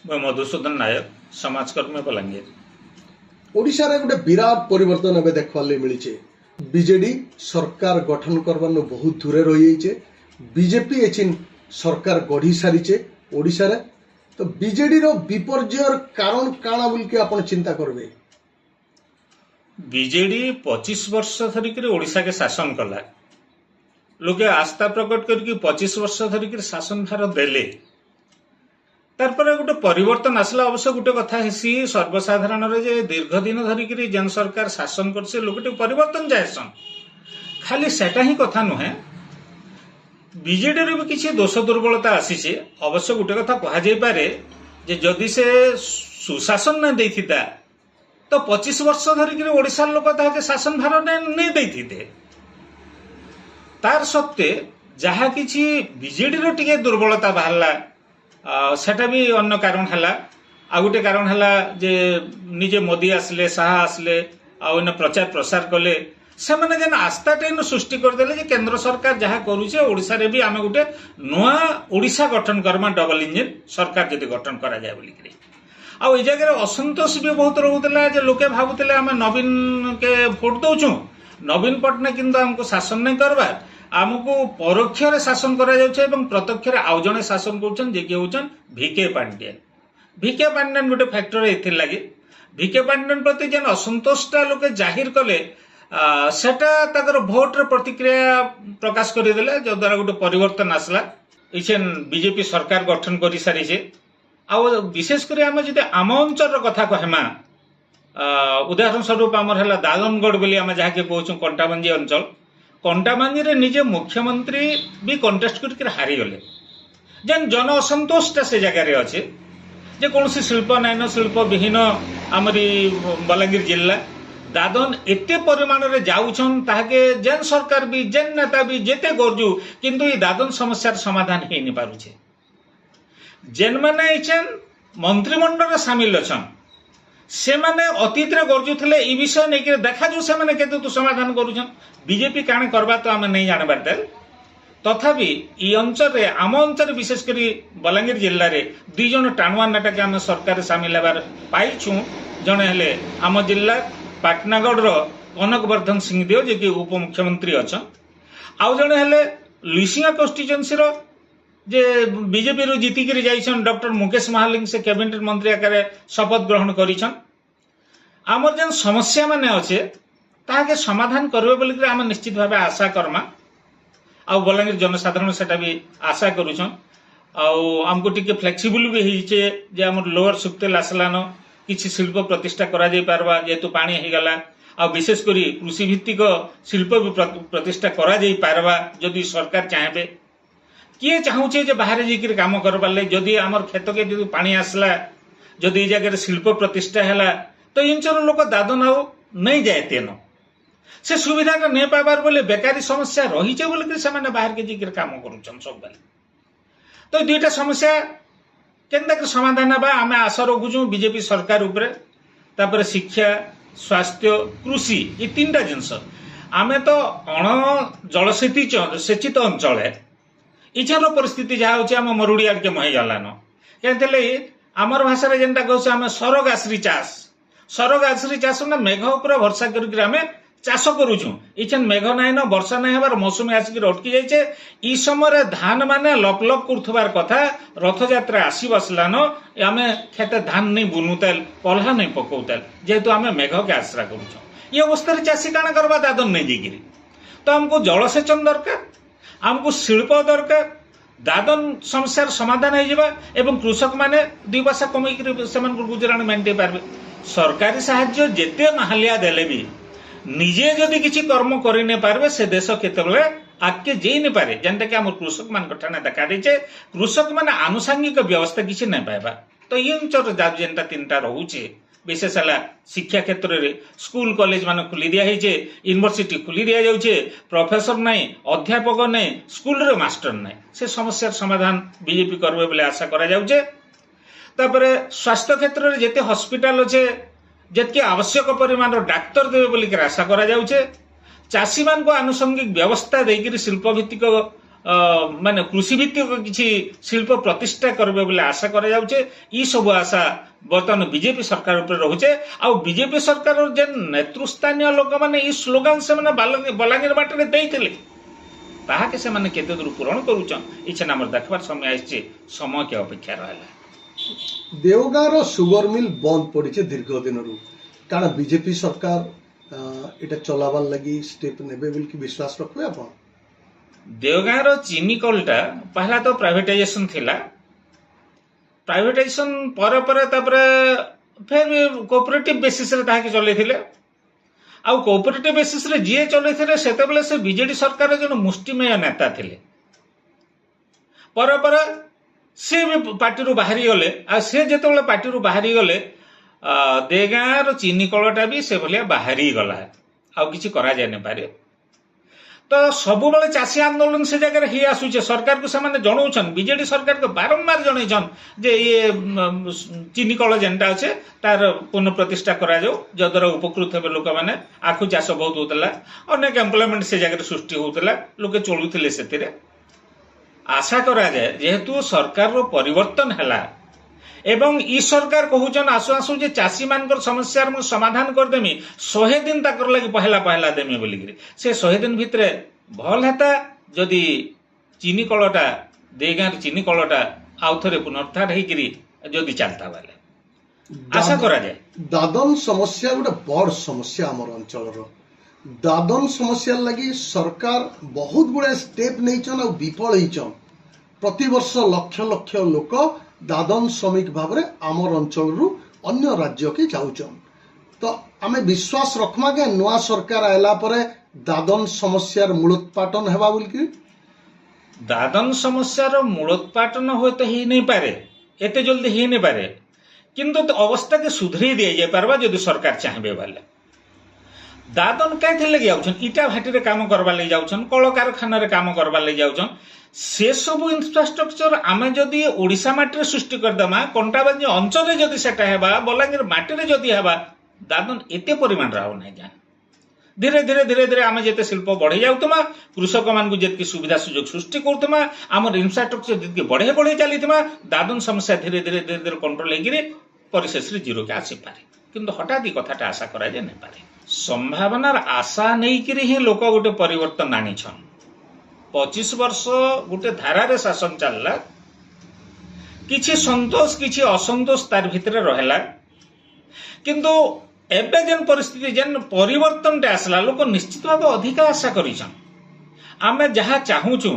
मैं मधुसूदन नायक समाजकर्मी बलांगीर। ओडिशा रे गोटे विराट परिवर्तन एबे देखवार ले मिली छे। बीजेडी सरकार गठन करवानो बहुत दूरे रही जाइए। बीजेपी एचिन सरकार गढ़ी सारी ओडिशा रे। तो बीजेडी रो विपर्जयर कारण काଣା बोल के आपण चिंता करबे? बीजेडी 25 वर्ष धरिक ओडिशा के शासन कला। लोके आस्था प्रकट करके 25 वर्ष धरिक शासन भार देले। तारपर गोटे परिवर्तन आसला। अवश्य गोटे कथा हेसी सर्वसाधारण रे जे दीर्घ दिन धरिक जेन सरकार शासन करसे लोके परिवर्तन जायसन। खाली सेटा ही कथा नुहे, बीजेडी रे भी किसी दोष दुर्बलता आसी। अवश्य गोटे कथा कहा जाई पारे जे जदि से सुशासन न देथिता तो 25 वर्ष धरिक ओडिशा लोक ताके शासन भार नहीं देथिते। तार सत्ते जहा किछि बीजेडी रो टिके दुर्बलता बाहरला, सेटा भी अन्य कारण हला। आ गोटे कारण हला जे निजे मोदी आसले, शाह आसले, आ प्रचार प्रसार कले, से माने जेन आस्था टेन सृष्टि कर देले जे केंद्र सरकार जहा करूचे ओडिशा रे भी आमे गोटे नुआ ओडिशा गठन करमा, डबल इंजन सरकार जदि गठन करा जाय बोली करी। आ ए जगह असंतोष भी बहुत रहउतला जे लोके भाबुतले आमे नवीन के वोट दउछु, नवीन पटनायक किंतु हमको शासन नहीं करबा, आमको परोक्ष रे शासन करा जाउछे एवं प्रत्यक्ष रे आउ जणे शासन करछन जे के होछन भिके पांड्यन। भिके पांड्यन गोटे फैक्टर एथिर लागि भिके पांड्यन प्रति जेन असंतोषटा लोके जाहिर कले, सेटा ताकर भोट रे प्रतिक्रिया प्रकाश करि देले, जो द्वारा गोटे परिवर्तन आसला। इछन बीजेपी सरकार गठन करि सारी छे। आ विशेष करी आम जदि आम अंचल कथा कहमा, उदाहरण स्वरूप आमर है दादनगढ़ बोली आम जहाँ के कहूँ कंटाबांजी अंचल। कंटाबांजी रे निजे मुख्यमंत्री भी कंटेस्ट करके हारी गले। जेन जन असंतोषटा से जगह रे अच्छे जे कौन शिल्प नयन शिल्प विहीन आमरी बलांगीर जिला दादन एते परिमाण रे जाउछन, ताके जेन सरकार भी जेन नेता भी जेते गरजू किंतु ई दादन समस्यार समाधान हेई नि पारुछे। जेन माने इछन मंत्रिमंडल सामिल अछन से माने अतीत रे गरजुथले ई विषय नै के देखा जो से माने केते तो समाधान करूछन। बीजेपी काने करबा तो आमे नै जानबार दल। तथापि ई अंचल रे आम अंचल विशेष करी बलांगीर जिल्ला रे दुई जन टाणुआ नेता के आमे सरकार सामिल हेबार पाइछु। जने हेले आम जिल्ला पाटनागढ़ रो कनकवर्धन सिंहदेव जे कि उप मुख्यमंत्री अछन। आउ जने हेले लिसिंगा कॉन्स्टिट्यूएंसी रो जे बीजेपी रो जीती करी जाइछन डॉक्टर मुकेश महालिंग से कैबिनेट मंत्री आकारे शपथ ग्रहण करिछन। आमर जेन समस्या माने अच्छे ताके समाधान करबे बोली कि आम निश्चित भावे आशा करमा। आ बलांगीर जनसाधारण सेटा भी आशा करूछन। आमको टिके फ्लेक्सिबल भी हिचे जे हमर लोअर सुक्तेल आसलानो किछि शिल्प प्रतिष्ठा करा जाई पारबा, जेतु पानी हे गला। आ विशेष करी कृषि भित्तिक शिल्प भी प्रतिष्ठा करा जाई पारबा जदि सरकार चाहेबे। किए चाहूचे जे बाहर जाकर काम करबार ले, जदि आमर खेत के जदि पानी आसला, जदि जगह शिल्प प्रतिष्ठा हैला तो इंचर लोक दादन आउ नहीं जाए तेन से सुविधा का नहीं पाबार बोले बेकारी समस्या रही छे बोले से माने बाहर के जाकर काम करूछन सब बेले। तो दुईटा समस्या केनता के समाधान बा आमे आशा रखुछु बीजेपी सरकार उपरे। तापर शिक्षा, स्वास्थ्य, कृषि ये तीनटा जिंस आमे तो अण जलसेचित अंचल है। इछार परिस्थिति जहाँ होची आम मरुड़ी आड़ के मही गलान कहते आमर भाषा रे जेनटा कहूँ आम सरग आश्री चाष। सरग आश्री चाष ना मेघ उपर भरसा करके आम चाष करूछु। इछन मेघ नाई न वर्षा नाई हबार मौसुमी आसिक अटकी जाइछे। ई समय धान माने लप लप करथबार कथा। रथयात्रा आसी बसलान आमे खेते धान नहीं बुनुतेल, पल्हा नहीं पकौतेल, जेहेतु आमे मेघ के आश्रा करूछु। ये अवस्था चाषी काना करबा दादन नहीं जाइकिरी। तो हमको जलसेचन दरकार, हमको शिल्प दरकार, दादन समस्यार समाधान हो जाबा एवं कृषक माने दुई पैसा कमाई गुजराण मेंटे पारबे। सरकारी साहाय्य जेते माहालिया देले भी निजे जदि किछि कर्म करि नै पारबे से देश केतेबेले आगे जेई नै पारे। जेनटा कि हम कृषक मान गठन देखा देछे, कृषक माने आनुषंगिक व्यवस्था किछि नै पाइबा। तो ये अंचल जेनटा तीनटा रहउचे विशेष है शिक्षा क्षेत्र में स्कूल कॉलेज मान खोली दिया है, यूनिवर्सिटी खोली दिया जाउछे, प्रोफेसर नहीं, अध्यापक नहीं, स्कूल रे मास्टर नहीं। से समस्या समाधान बीजेपी करबे बोले आशा करा जाउछे। तापर स्वास्थ्य क्षेत्र में जेते हॉस्पिटल अच्छे जेतके आवश्यक परिमाण डाक्तर देवे बोली आशा करा जाउछे। चाषी मान को आनुषंगिक व्यवस्था देकर शिल्प भित्तिक ମାନେ କୃଷି ଭିତ୍ତିକ କିଛି ଶିଳ୍ପ ପ୍ରତିଷ୍ଠା କରିବେ ବୋଲି ଆଶା କରାଯାଉଛି। ଇ ସବୁ ଆଶା ବର୍ତ୍ତମାନ ବିଜେପି ସରକାର ଉପରେ ରହୁছে। ଆଉ ବିଜେପି ସରକାର ଯେନ୍ ନେତୃସ୍ଥାନୀୟ ଲୋକମାନେ ଇ ସ୍ଲୋଗାନ ସେମାନେ ବଲାଙ୍ଗୀର ବାଟରେ ଦେଇଥିଲେ ତାହାକେ ସେମାନେ କେତେ ଦୂର ପୂରଣ କରୁଛନ୍ ଇଛେନ୍ ଆମର ଦେଖବାର ସମୟ ଆସିଛି। ସମୟ କେ ଅପେକ୍ଷା ରହିଲା। ଦେଓଗାଁର ସୁଗର ମିଲ୍ ବନ୍ଦ ପଡ଼ିছে ଦୀର୍ଘ ଦିନରୁ କାରଣ ବିଜେପି ସରକାର এটা চলাবার লাগি স্টেপ নেবে বলে কি বিশ্বাস রাখবে আপন? ଦେଓଗାଁର ଚିନି କଲଟା ପହଲା ତ ପ୍ରାଇଭେଟାଇଜେସନ ଥିଲା। ପ୍ରାଇଭେଟାଇଜେସନ ପରେ ପରେ ତାପରେ ଫେର କୋଅପରେଟିଭ ବେସିସରେ ତାହାକେ ଚଲେଇଥିଲେ। ଆଉ କୋଅପରେଟିଭ ବେସିସରେ ଯିଏ ଚଲେଇଥିଲେ ସେତେବେଳେ ସେ ବିଜେଡି ସରକାରର ଜଣେ ମୁଷ୍ଟିମେୟ ନେତା ଥିଲେ। ପରେ ପରେ ସେ ବି ପାର୍ଟିରୁ ବାହାରି ଗଲେ। ଆଉ ସେ ଯେତେବେଳେ ପାର୍ଟିରୁ ବାହାରି ଗଲେ ଦେଗାଁର ଚିନି କଳଟା ବି ସେ ଭଳିଆ ବାହାରି ଗଲା। ଆଉ କିଛି କରାଯାଇ ନପାରେ। ତ ସବୁବେଳେ ଚାଷୀ ଆନ୍ଦୋଳନ ସେ ଜାଗାରେ ହେଇ ଆସୁଛେ। ସରକାରକୁ ସେମାନେ ଜଣାଉଛନ୍, ବିଜେଡି ସରକାରକୁ ବାରମ୍ବାର ଜଣାଇଛନ୍ ଯେ ଇଏ ଚିନି କଳ ଯେନ୍ଟା ଅଛେ ତାର ପୁନଃ ପ୍ରତିଷ୍ଠା କରାଯାଉ, ଯଦ୍ୱାରା ଉପକୃତ ହେବେ ଲୋକମାନେ। ଆଖୁ ଚାଷ ବହୁତ ହଉଥିଲା, ଅନେକ ଏମ୍ପ୍ଲୟମେଣ୍ଟ ସେ ଜାଗାରେ ସୃଷ୍ଟି ହଉଥିଲା, ଲୋକେ ଚଳୁଥିଲେ ସେଥିରେ। ଆଶା କରାଯାଏ ଯେହେତୁ ସରକାରର ପରିବର୍ତ୍ତନ ହେଲା ଏବଂ ଇ ସରକାର କହୁଛନ୍ ଆସୁ ଆସୁ ଯେ ଚାଷୀ ମାନଙ୍କର ସମସ୍ୟାର ମୁଁ ସମାଧାନ କରିଦେମି, 100 ଦିନ ତାଙ୍କର ଲାଗି ପହଲା ଦେମି ବୋଲିକିରି। ସେ 100 ଦିନ ଭିତରେ ଭଲ ହେତା ଯଦି ଚିନି କଳଟା ଦେଗାଁର ଚିନି କଳଟା ଆଉ ଥରେ ପୁନରୁଦ୍ଧାର ହେଇକିରି ଯଦି ଚାଲତା ବେଲେ ଆଶା କରାଯାଏ। ଦାଦନ ସମସ୍ୟା ଗୋଟେ ବଡ଼ ସମସ୍ୟା ଆମର ଅଞ୍ଚଳର। ଦାଦନ ସମସ୍ୟା ଲାଗି ସରକାର ବହୁତ ଗୁଡ଼ାଏ ଷ୍ଟେପ୍ ନେଇଛନ୍ ଆଉ ବିଫଳ ହେଇଛନ୍। ପ୍ରତିବର୍ଷ ଲକ୍ଷ ଲକ୍ଷ ଲୋକ ଦାଦନ ଶ୍ରମିକ ଭାବରେ ଆମର ଅଞ୍ଚଳରୁ ଅନ୍ୟ ରାଜ୍ୟକେ ଯାଉଛନ୍। ତ ଆମେ ବିଶ୍ୱାସ ରଖମା કે ନୂଆ ସରକାର ଆଇଲା ପରେ ଦାଦନ ସମସ୍ୟାର ମୂଳୋତ୍ପାଟନ ହେବା ବୋଲିକି। ଦାଦନ ସମସ୍ୟାର ମୂଳୋତ୍ପାଟନ ହୁଏତ ହେଇ नहीं पारे, ଏତେ ଜଲ୍ଦି ହେଇ नहीं पारे, କିନ୍ତୁ ଅବସ୍ଥାକେ ସୁଧରେଇ ଦିଆଯାଇ ପାରବା ଯଦି ସରକାର ଚାହିଁବେ ବୋଲେ। ଦାଦନ କାଇଁଥିର୍ ଲାଗି ଯାଉଛନ୍? ଇଟା ଭାଟିରେ କାମ କରବାର ଲାଗି ଯାଉଛନ୍, କଳକାରଖାନାରେ କାମ କରବାର ଲାଗି ଯାଉଛନ୍। ସେ ସବୁ ଇନଫ୍ରାଷ୍ଟ୍ରକ୍ଚର ଆମେ ଯଦି ଓଡ଼ିଶା ମାଟିରେ ସୃଷ୍ଟି କରିଦେମା, କଣ୍ଟାବାଞ୍ଜି ଅଞ୍ଚଳରେ ଯଦି ସେଟା ହେବା, ବଲାଙ୍ଗୀର ମାଟିରେ ଯଦି ହେବା, ଦାଦନ ଏତେ ପରିମାଣରେ ଆଉ ନାହିଁ ଯାଏ। ଧୀରେ ଧୀରେ ଧୀରେ ଧୀରେ ଆମେ ଯେତେ ଶିଳ୍ପ ବଢ଼େଇ ଯାଉଥିମା, କୃଷକମାନଙ୍କୁ ଯେତିକି ସୁବିଧା ସୁଯୋଗ ସୃଷ୍ଟି କରୁଥିମା, ଆମର ଇନଫ୍ରାଷ୍ଟ୍ରକ୍ଚର ଯେତିକି ବଢ଼େଇ ଚାଲିଥିମା, ଦାଦନ ସମସ୍ୟା ଧୀରେ ଧୀରେ ଧୀରେ ଧୀରେ କଣ୍ଟ୍ରୋଲ ହେଇକିରି ପରିଶେଷରେ ଜିରୋକେ ଆସିପାରେ। କିନ୍ତୁ ହଠାତ୍ এই କଥାଟା ଆଶା କରାଯାଇ नहीं पारे। ସମ୍ଭାବନାର ଆଶା ନେଇକିରି ହିଁ ଲୋକ ଗୋଟେ ପରିବର୍ତ୍ତନ ଆଣିଛନ୍। 25 ବର୍ଷ ଗୋଟେ ଧାରାରେ ଶାସନ ଚାଲିଲା, କିଛି ସନ୍ତୋଷ କିଛି ଅସନ୍ତୋଷ ତାର ଭିତରେ ରହିଲା। କିନ୍ତୁ ଏବେ ଯେନ୍ ପରିସ୍ଥିତି ଯେନ୍ ପରିବର୍ତ୍ତନଟେ ଆସିଲା, ଲୋକ ନିଶ୍ଚିତ ଭାବେ ଅଧିକା ଆଶା କରିଛନ୍। ଆମେ ଯାହା ଚାହୁଁଛୁ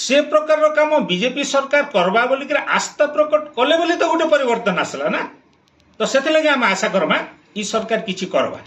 ସେ ପ୍ରକାରର କାମ ବିଜେପି ସରକାର କରବା ବୋଲିକିରି ଆସ୍ଥା ପ୍ରକଟ କଲେ ବୋଲି ତ ଗୋଟେ ପରିବର୍ତ୍ତନ ଆସିଲା ନା। ତ ସେଥିଲାଗି ଆମେ ଆଶା କରମା ଇ ସରକାର କିଛି କରବା।